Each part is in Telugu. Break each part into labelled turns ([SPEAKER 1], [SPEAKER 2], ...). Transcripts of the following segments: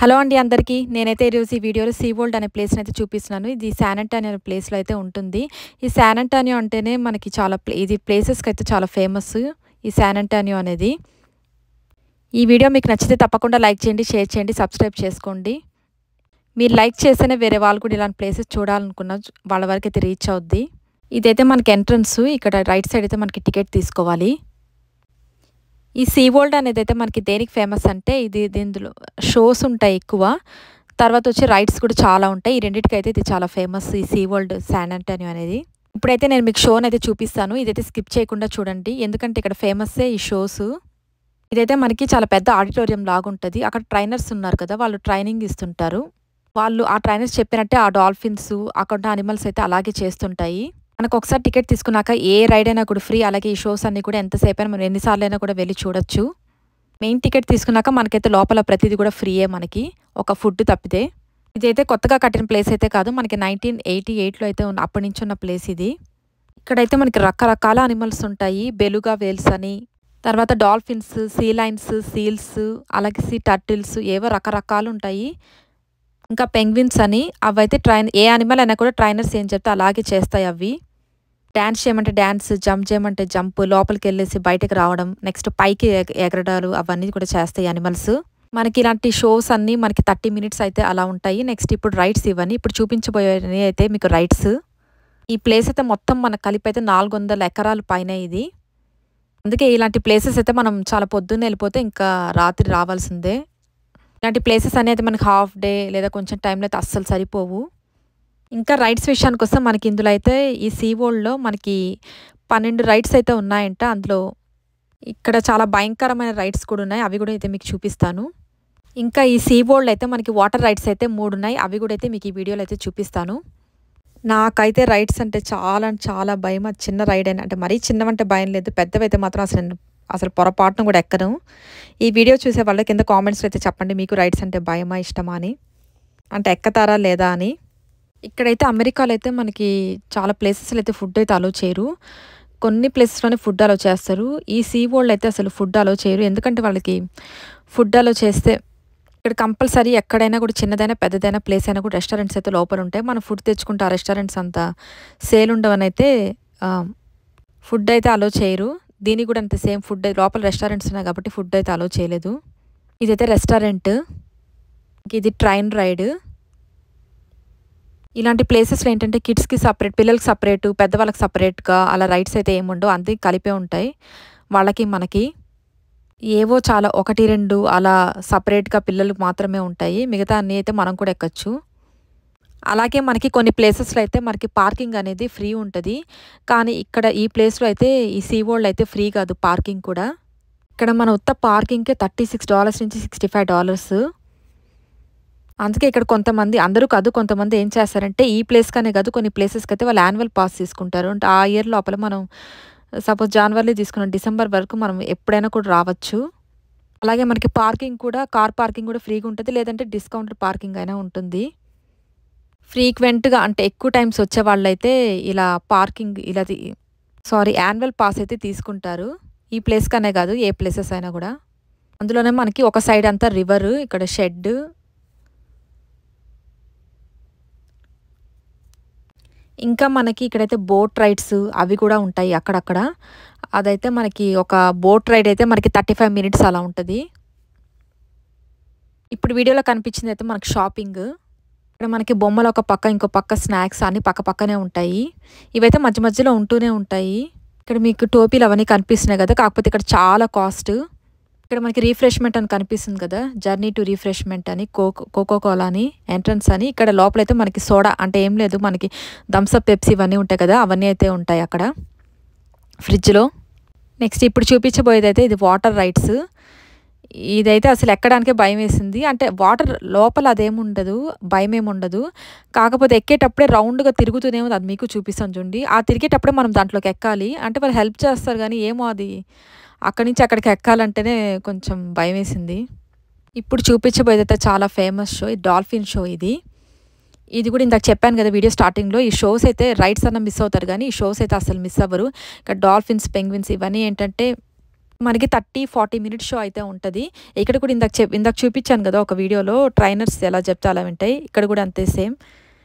[SPEAKER 1] హలో అండి అందరికీ. నేనైతే ఈరోజు ఈ వీడియోలో సీ వరల్డ్ అనే ప్లేస్‌ని అయితే చూపిస్తున్నాను. ఇది శాన్ అంటోనియో అనే ప్లేస్‌లో అయితే ఉంటుంది. ఈ శాన్ అంటోనియో అంటేనే మనకి చాలా ఇది ప్లేసెస్‌కి అయితే చాలా ఫేమస్ ఈ శాన్ అంటోనియో అనేది. ఈ వీడియో మీకు నచ్చితే తప్పకుండా లైక్ చేయండి, షేర్ చేయండి, సబ్స్క్రైబ్ చేసుకోండి. మీరు లైక్ చేస్తేనే వేరే వాళ్ళు కూడా ఇలాంటి ప్లేసెస్ చూడాలనుకున్న వాళ్ళ వరకు అయితే రీచ్ అవుద్ది. ఇదైతే మనకి ఎంట్రన్స్. ఇక్కడ రైట్ సైడ్ అయితే మనకి టికెట్ తీసుకోవాలి. ఈ సీ వరల్డ్ అనేది అయితే మనకి దేనికి ఫేమస్ అంటే ఇందులో షోస్ ఉంటాయి ఎక్కువ. తర్వాత వచ్చి రైడ్స్ కూడా చాలా ఉంటాయి. ఈ రెండిటికైతే ఇది చాలా ఫేమస్ ఈ సీ వరల్డ్ శాన్ అంటోనియో అనేది. ఇప్పుడైతే నేను మీకు షోని అయితే చూపిస్తాను. ఇదైతే స్కిప్ చేయకుండా చూడండి. ఎందుకంటే ఇక్కడ ఫేమస్సే ఈ షోస్. ఇదైతే మనకి చాలా పెద్ద ఆడిటోరియం లాగా ఉంటుంది. అక్కడ ట్రైనర్స్ ఉన్నారు కదా, వాళ్ళు ట్రైనింగ్ ఇస్తుంటారు. వాళ్ళు ఆ ట్రైనర్స్ చెప్పినట్టే ఆ డాల్ఫిన్స్ అక్కడ అనిమల్స్ అయితే అలాగే చేస్తుంటాయి. మనకు ఒకసారి టికెట్ తీసుకున్నాక ఏ రైడ్ అయినా కూడా ఫ్రీ. అలాగే ఈ షోస్ అన్నీ కూడా ఎంతసేపు అయినా మనం ఎన్నిసార్లు అయినా కూడా వెళ్ళి చూడొచ్చు. మెయిన్ టికెట్ తీసుకున్నాక మనకైతే లోపల ప్రతిదీ కూడా ఫ్రీయే మనకి, ఒక ఫుడ్ తప్పితే. ఇదైతే కొత్తగా కట్టిన ప్లేస్ అయితే కాదు, మనకి 1988లో అయితే అప్పటి నుంచి ఉన్న ప్లేస్ ఇది. ఇక్కడైతే మనకి రకరకాల అనిమల్స్ ఉంటాయి. బెలుగా వేల్స్ అని, తర్వాత డాల్ఫిన్స్, సీ లైన్స్, సీల్స్, అలాగే సీ టర్టిల్స్, ఏవో రకరకాలు ఉంటాయి. ఇంకా పెంగ్విన్స్ అని, అవైతే ఏ అనిమల్ అయినా కూడా ట్రైనర్స్ ఏం చెప్తే అలాగే చేస్తాయి అవి. డ్యాన్స్ చేయమంటే డ్యాన్స్, జంప్ చేయమంటే జంప్, లోపలికి వెళ్ళేసి బయటకు రావడం, నెక్స్ట్ పైకి ఎగరడాలు అవన్నీ కూడా చేస్తాయి అనిమల్స్. మనకి ఇలాంటి షోస్ అన్నీ మనకి 30 మినిట్స్ అయితే అలా ఉంటాయి. నెక్స్ట్ ఇప్పుడు రైడ్స్ ఇవన్నీ ఇప్పుడు చూపించబోయేవి అయితే మీకు రైడ్స్. ఈ ప్లేస్ అయితే మొత్తం మనకు కలిపి అయితే 400 ఎకరాల పైన ఇది. అందుకే ఇలాంటి ప్లేసెస్ అయితే మనం చాలా పొద్దున్నే వెళ్ళిపోతే ఇంకా రాత్రి రావాల్సిందే. ఇలాంటి ప్లేసెస్ అనేది మనకి హాఫ్ డే లేదా కొంచెం టైంలో అయితే అస్సలు సరిపోవు. ఇంకా రైడ్స్ విషయానికి వస్తే మనకి ఇందులో అయితే ఈ సీ వరల్డ్‌లో మనకి 12 రైడ్స్ అయితే ఉన్నాయంట. అందులో ఇక్కడ చాలా భయంకరమైన రైడ్స్ కూడా ఉన్నాయి. అవి కూడా అయితే మీకు చూపిస్తాను. ఇంకా ఈ సీ వరల్డ్ అయితే మనకి వాటర్ రైడ్స్ అయితే 3 ఉన్నాయి. అవి కూడా అయితే మీకు ఈ వీడియోలో అయితే చూపిస్తాను. నాకైతే రైడ్స్ అంటే చాలా భయం. అది చిన్న రైడ్ అయినా అంటే మరీ చిన్నవంటే భయం లేదు. పెద్దవైతే మాత్రం అసలు పొరపాటున కూడా ఎక్కను. ఈ వీడియో చూసే వాళ్ళ కింద కామెంట్స్లో అయితే చెప్పండి, మీకు రైడ్స్ అంటే భయమా, ఇష్టమా అని, అంటే ఎక్కుతారా లేదా అని. ఇక్కడైతే అమెరికాలో అయితే మనకి చాలా ప్లేసెస్లో అయితే ఫుడ్ అయితే అలో చేయరు. కొన్ని ప్లేసెస్లోనే ఫుడ్ అలో చేస్తారు. ఈ సీ వరల్డ్ అయితే అసలు ఫుడ్ అలో చేయరు. ఎందుకంటే వాళ్ళకి ఫుడ్ అలో చేస్తే ఇక్కడ కంపల్సరీ ఎక్కడైనా కూడా చిన్నదైనా పెద్దదైనా ప్లేస్ అయినా కూడా రెస్టారెంట్స్ అయితే లోపల ఉంటాయి. మనం ఫుడ్ తెచ్చుకుంటే ఆ రెస్టారెంట్స్ అంతా సేల్ ఉండవని అయితే ఫుడ్ అయితే అలో చేయరు. దీనికి కూడా అంతే, సేమ్ ఫుడ్ లోపల రెస్టారెంట్స్ ఉన్నాయి కాబట్టి ఫుడ్ అయితే అలో చేయలేదు. ఇదైతే రెస్టారెంట్, ఇది ట్రైన్ రైడ్. ఇలాంటి ప్లేసెస్లో ఏంటంటే కిడ్స్కి సపరేట్, పిల్లలకి సపరేటు, పెద్దవాళ్ళకి సపరేట్గా అలా రైడ్స్ అయితే ఏముండవు, అంతే కలిపే ఉంటాయి వాళ్ళకి మనకి. ఏవో చాలా 1, 2 అలా సపరేట్గా పిల్లలకు మాత్రమే ఉంటాయి. మిగతా అన్నీ అయితే మనం కూడా ఎక్కచ్చు. అలాగే మనకి కొన్ని ప్లేసెస్లో అయితే మనకి పార్కింగ్ అనేది ఫ్రీ ఉంటుంది. కానీ ఇక్కడ ఈ ప్లేస్లో అయితే ఈ సీ వరల్డ్ అయితే ఫ్రీ కాదు పార్కింగ్ కూడా. ఇక్కడ మన ఉత్త పార్కింగ్కే $36 నుంచి $65. అందుకే ఇక్కడ కొంతమంది, అందరూ కాదు, కొంతమంది ఏం చేస్తారంటే ఈ ప్లేస్కనే కాదు కొన్ని ప్లేసెస్కి అయితే వాళ్ళు యాన్యువల్ పాస్ తీసుకుంటారు. అంటే ఆ ఇయర్ లోపల మనం సపోజ్ జనవరిలో తీసుకున్నాం, డిసెంబర్ వరకు మనం ఎప్పుడైనా కూడా రావచ్చు. అలాగే మనకి పార్కింగ్ కూడా, కార్ పార్కింగ్ కూడా ఫ్రీగా ఉంటుంది, లేదంటే డిస్కౌంట్ పార్కింగ్ అయినా ఉంటుంది. ఫ్రీక్వెంట్గా అంటే ఎక్కువ టైమ్స్ వచ్చే వాళ్ళైతే ఇలా పార్కింగ్ యాన్యువల్ పాస్ అయితే తీసుకుంటారు. ఈ ప్లేస్కనే కాదు ఏ ప్లేసెస్ అయినా కూడా. అందులోనే మనకి ఒక సైడ్ అంతా రివర్, ఇక్కడ షెడ్. ఇంకా మనకి ఇక్కడైతే బోట్ రైడ్స్ అవి కూడా ఉంటాయి అక్కడక్కడ. అదైతే మనకి ఒక బోట్ రైడ్ అయితే మనకి 35 మినిట్స్ అలా ఉంటుంది. ఇప్పుడు వీడియోలో కనిపించింది అయితే మనకి షాపింగ్. ఇక్కడ మనకి బొమ్మలు ఒక పక్క, ఇంకో పక్క స్నాక్స్ అన్నీ పక్కనే ఉంటాయి. ఇవైతే మధ్య మధ్యలో ఉంటూనే ఉంటాయి. ఇక్కడ మీకు టోపీలు అవన్నీ కనిపిస్తున్నాయి కదా, కాకపోతే ఇక్కడ చాలా కాస్ట్. ఇక్కడ మనకి రిఫ్రెష్మెంట్ అని కనిపిస్తుంది కదా, జర్నీ టు రిఫ్రెష్మెంట్ అని, కోకో కోలా అని, ఎంట్రన్స్ అని. ఇక్కడ లోపలైతే మనకి సోడా అంటే ఏం లేదు, మనకి థమ్స్అప్, పెప్సీ ఇవన్నీ ఉంటాయి కదా, అవన్నీ అయితే ఉంటాయి అక్కడ ఫ్రిడ్జ్లో. నెక్స్ట్ ఇప్పుడు చూపించబోయేది అయితే ఇది వాటర్ రైడ్స్. ఇదైతే అసలు ఎక్కడానికే భయం వేసింది. అంటే వాటర్ లోపల అదేముండదు, భయం ఏముండదు. కాకపోతే ఎక్కేటప్పుడే రౌండ్గా తిరుగుతూనే ఉంది. అది మీకు చూపిస్తాను చూడండి. ఆ తిరిగేటప్పుడే మనం దాంట్లోకి ఎక్కాలి. అంటే వాళ్ళు హెల్ప్ చేస్తారు కానీ ఏమో అది అక్కడి నుంచి అక్కడికి ఎక్కాలంటేనే కొంచెం భయం వేసింది. ఇప్పుడు చూపించబోయేది అయితే చాలా ఫేమస్ షో, ఈ డాల్ఫిన్ షో. ఇది కూడా ఇందాక చెప్పాను కదా వీడియో స్టార్టింగ్లో, ఈ షోస్ అయితే రైడ్స్ అన్న మిస్ అవుతారు కానీ ఈ షోస్ అయితే అసలు మిస్ అవ్వరు. ఇక్కడ డాల్ఫిన్స్, పెంగ్విన్స్ ఇవన్నీ ఏంటంటే మనకి 30-40 మినిట్స్ షో అయితే ఉంటది. ఇక్కడ కూడా ఇందాక చూపించాను కదా ఒక వీడియోలో ట్రైనర్స్ ఎలా చెప్తే అలా వింటాయి. ఇక్కడ కూడా అంతే సేమ్.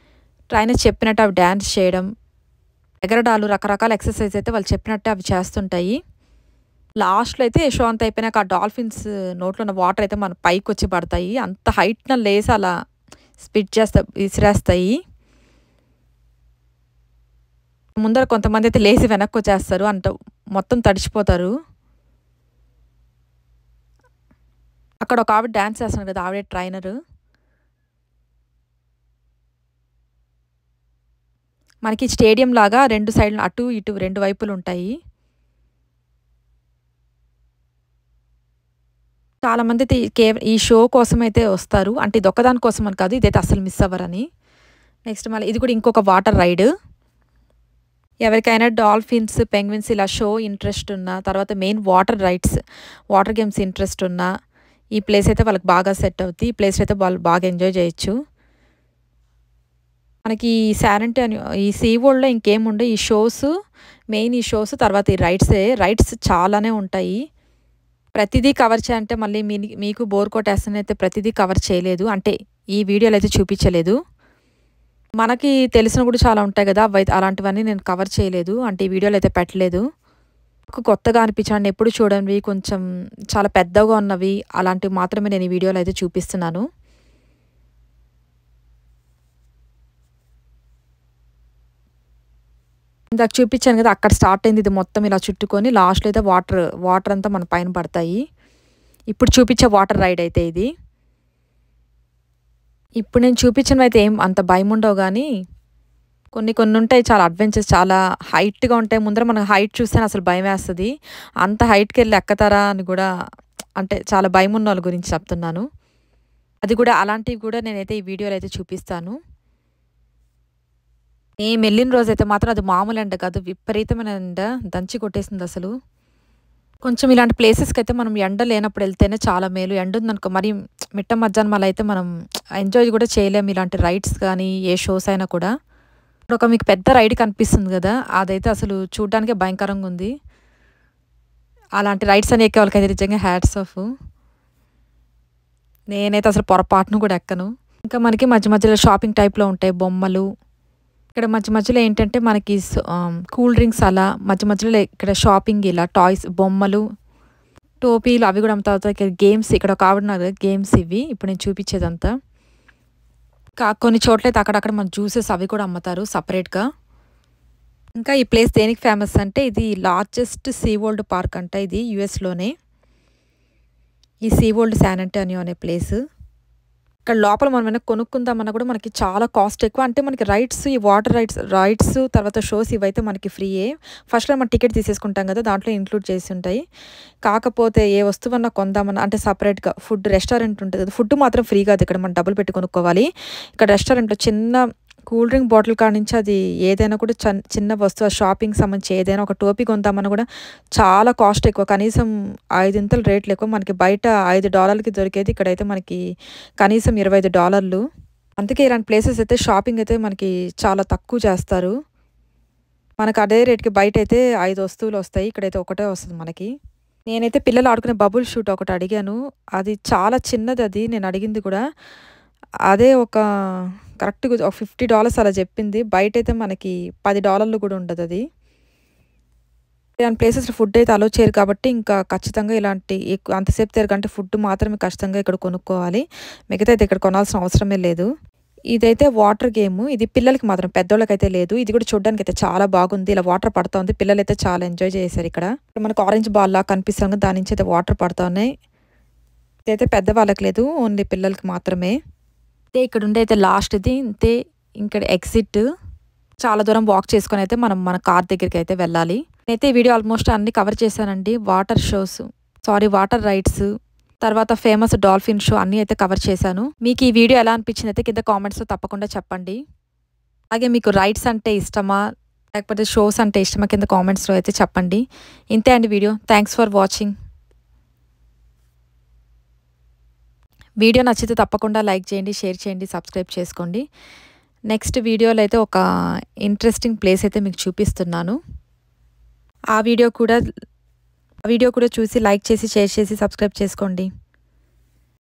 [SPEAKER 1] ట్రైనర్స్ చెప్పినట్టు అవి డాన్స్ చేయడం, ఎగరడాలు, రకరకాల ఎక్సర్సైజ్ అయితే వాళ్ళు చెప్పినట్టే అవి చేస్తుంటాయి. లాస్ట్‌లో అయితే షో అంతా అయిపోయినాక ఆ డాల్ఫిన్స్ నోట్లో ఉన్న వాటర్ అయితే మన పైకొచ్చి పడతాయి. అంత హైట్‌న లేసి అలా విసిరేస్తాయి. ముందర కొంతమంది అయితే లేసి వెనక్కొచ్చేస్తారు. మొత్తం తడిచిపోతారు. అక్కడ ఒక ఆవిడ డాన్స్ చేస్తున్నారు కదా! ఆవిడే ట్రైనరు. మనకి స్టేడియం లాగా 2 సైడ్‌లు అటు, ఇటు 2 వైపులు ఉంటాయి. చాలామంది అయితే ఈ షో కోసమైతే వస్తారు. అంటే ఇదొక్కదాని కోసం అని కాదు. ఇదైతే అస్సలు మిస్ అవ్వరని. నెక్స్ట్ మళ్ళీ ఇది కూడా ఇంకొక వాటర్ రైడ్. ఎవరికైనా డాల్ఫిన్స్, పెంగ్విన్స్ ఇలా షో ఇంట్రెస్ట్ ఉన్నా, తర్వాత మెయిన్ వాటర్ గేమ్స్ ఇంట్రెస్ట్ ఉన్నా, ఈ ప్లేస్ అయితే వాళ్ళకి బాగా సెట్ అవుద్ది. ఈ ప్లేస్ అయితే వాళ్ళు బాగా ఎంజాయ్ చేయొచ్చు. మనకి ఈ ఈ సీ వరల్డ్‌లో ఇంకేముండవు. మెయిన్ ఈ షోస్ తర్వాత ఈ రైడ్స్ చాలానే ఉంటాయి. ప్రతిదీ కవర్ చేయంటే మళ్ళీ మీకు బోర్ కొట్టేస్తేనైతే ప్రతిదీ కవర్ చేయలేదు. అంటే ఈ వీడియోలో అయితే చూపించలేదు. మనకి తెలిసినవి కూడా చాలా ఉంటాయి కదా! అలాంటివన్నీ నేను కవర్ చేయలేదు. అంటే ఈ వీడియోలో అయితే పెట్టలేదు. నాకు కొత్తగా అనిపించాను. ఎప్పుడు చూడనివి కొంచెం చాలా పెద్దగా ఉన్నవి అలాంటివి మాత్రమే నేను ఈ వీడియోలో అయితే చూపిస్తున్నాను. ఇందాక చూపించాను కదా! అక్కడ స్టార్ట్ అయింది. ఇది మొత్తం ఇలా చుట్టుకొని లాస్ట్‌లో అయితే వాటర్ అంతా మన పైన పడతాయి. ఇప్పుడు చూపించే వాటర్ రైడ్ అయితే ఇది. ఇప్పుడు నేను చూపించినవి అయితే ఏం అంత భయముండవు గానీ, కొన్ని ఉంటాయి చాలా అడ్వెంచర్స్ చాలా హైట్‌గా ఉంటాయి. ముందర మనం హైట్ చూస్తేనే అసలు భయమేస్తది. అంత హైట్‌కెళ్ళి ఎక్కుతారా అని కూడా అంటే చాలా భయమున్నోళ్ళ గురించి చెప్తున్నాను. అది కూడా అలాంటివి కూడా నేనైతే ఈ వీడియోలో అయితే చూపిస్తాను. మేమెళ్ళిన రోజైతే మాత్రం అది మామూలు ఎండ కాదు. విపరీతమైన ఎండ దంచి కొట్టేసిందసలు. కొంచెం ఇలాంటి ప్లేసెస్‌కైతే మనం ఎండ లేనప్పుడు ఎళ్తేనే చాలా మేలు. ఎండుందనుకో మరి మిట్ట మధ్యాహ్నం అలా అయితే మనం ఎంజాయ్ కూడా చేయలేము. ఇలాంటి రైడ్స్ కానీ, ఏ షోస్ అయినా కూడా. ఇప్పుడొక మీకు పెద్ద రైడ్ కనిపిస్తుంది గదా! అదైతే అసలు చూడ్డానికే భయంకరంగా ఉంది. అలాంటి రైడ్స్ అని ఎక్కే వాళ్ళకైతే నిజంగా హ్యాట్స్ ఆఫ్. నేనైతే అసలు పొరపాటున కూడా ఎక్కను. ఇంకా మనకి మధ్య మధ్యలో షాపింగ్ టైప్‌లో ఉంటాయి బొమ్మలు. ఇక్కడ మధ్యలో ఏంటంటే మనకి కూల్ డ్రింక్స్ అలా మధ్యలో ఇక్కడ షాపింగ్ ఇలా టాయ్స్, బొమ్మలు, టోపీలు అవి కూడా అమ్ముతా. ఇక్కడ గేమ్స్ ఇక్కడ ఒక ఆవిడ ఉన్నారు కదా! గేమ్స్ ఇవి ఇప్పుడు నేను చూపించేదంతా. కొన్ని చోట్లయితే అక్కడక్కడ మన జ్యూసెస్ అవి కూడా అమ్ముతారు సెపరేట్‌గా. ఇంకా ఈ ప్లేస్ దేనికి ఫేమస్ అంటే ఇది లార్జెస్ట్ సీ వరల్డ్ పార్క్ అంట ఇది యూఎస్‌లోనే. ఈ సీ వరల్డ్ శాన్ అంటోనియో అనే ప్లేస్. ఇక్కడ లోపల మనం ఏమైనా కొనుక్కుందామన్నా కూడా మనకి చాలా కాస్ట్ ఎక్కువ. అంటే మనకి ఈ వాటర్ రైడ్స్ తర్వాత షోస్ ఇవైతే మనకి ఫ్రీయే. ఫస్ట్‌లో మనం టికెట్ తీసేసుకుంటాం కదా! దాంట్లో ఇంక్లూడ్ చేసి ఉంటాయి. కాకపోతే ఏ వస్తువన్నా కొందామన్నా అంటే సెపరేట్‌గా రెస్టారెంట్ ఉంటుంది కదా! ఫుడ్ మాత్రం ఫ్రీ కాదు ఇక్కడ మనం డబ్బులు పెట్టి కొనుక్కోవాలి. ఇక్కడ రెస్టారెంట్‌లో చిన్న కూల్ డ్రింక్ బాటిల్ కాడ నుంచి అది ఏదైనా కూడా చిన్న వస్తువు షాపింగ్‌కి సంబంధించి ఏదైనా ఒక టోపీ కొందామన్నా కూడా చాలా కాస్ట్ ఎక్కువ. కనీసం 5 రేట్లు ఎక్కువ. మనకి బయట $5కి దొరికేది ఇక్కడైతే మనకి కనీసం $25. అందుకే ఇలాంటి ప్లేసెస్ అయితే షాపింగ్ అయితే మనకి చాలా తక్కువ చేస్తారు. మనకు అదే రేట్‌కి బయటైతే 5 వస్తువులు వస్తాయి. ఇక్కడైతే ఒకటే వస్తది మనకి. నేనైతే పిల్లలు ఆడుకునే బబుల్ షూట్ ఒకటి అడిగాను. అది చాలా చిన్నది నేను అడిగింది కూడా. అదే కరెక్ట్‌గా ఒక $50 అలా చెప్పింది. బయటైతే మనకి $10 కూడా ఉండదది. ఇలాంటి ప్లేసెస్‌లో ఫుడ్ అయితే అలో చేయరు కాబట్టి ఇంకా ఖచ్చితంగా అంతసేపు తిరగంటే ఫుడ్ మాత్రమే ఖచ్చితంగా ఇక్కడ కొనుక్కోవాలి. మిగతా అయితే ఇక్కడ కొనాల్సిన అవసరమే లేదు. ఇదైతే వాటర్ గేమ్. ఇది పిల్లలకి మాత్రం పెద్దోళ్ళకైతే లేదు. ఇది కూడా చూడ్డానికైతే చాలా బాగుంది. ఇలా వాటర్ పడతా ఉంది. పిల్లలైతే చాలా ఎంజాయ్ చేశారు ఇక్కడ. మనకు ఆరెంజ్ బాల్ లాగా కనిపిస్తుంది. దాని నుంచి అయితే వాటర్ పడతా ఉన్నాయి. ఇదైతే పెద్దవాళ్ళకి లేదు. ఓన్లీ పిల్లలకి మాత్రమే. ఇక్కడ ఉండైతే లాస్ట్ ఇంతే. ఇక్కడ ఎగ్జిట్. చాలా దూరం వాక్ చేసుకొని అయితే మనం మన కార్ దగ్గరికి అయితే వెళ్ళాలి. నేనైతే ఈ వీడియో ఆల్మోస్ట్ అన్ని కవర్ చేశానండి. వాటర్ రైడ్స్, తర్వాత ఫేమస్ డాల్ఫిన్ షో అన్నీ అయితే కవర్ చేశాను. మీకు ఈ వీడియో ఎలా అనిపించింది అయితే కింద కామెంట్స్‌లో తప్పకుండా చెప్పండి. అలాగే మీకు రైడ్స్ అంటే ఇష్టమా? లేకపోతే షోస్ అంటే ఇష్టమా? కింద కామెంట్స్‌లో అయితే చెప్పండి. ఇంతే అండి video. Thanks for watching. Video నచ్చితే తప్పకుండా లైక్ చేయండి, షేర్ చేయండి, సబ్స్క్రైబ్ చేసుకోండి. నెక్స్ట్ వీడియోలో అయితే ఒక ఇంట్రెస్టింగ్ ప్లేస్ అయితే మీకు చూపిస్తున్నాను. ఆ వీడియో కూడా వీడియో కూడా చూసి లైక్ చేసి, షేర్ చేసి, సబ్స్క్రైబ్ చేసుకోండి.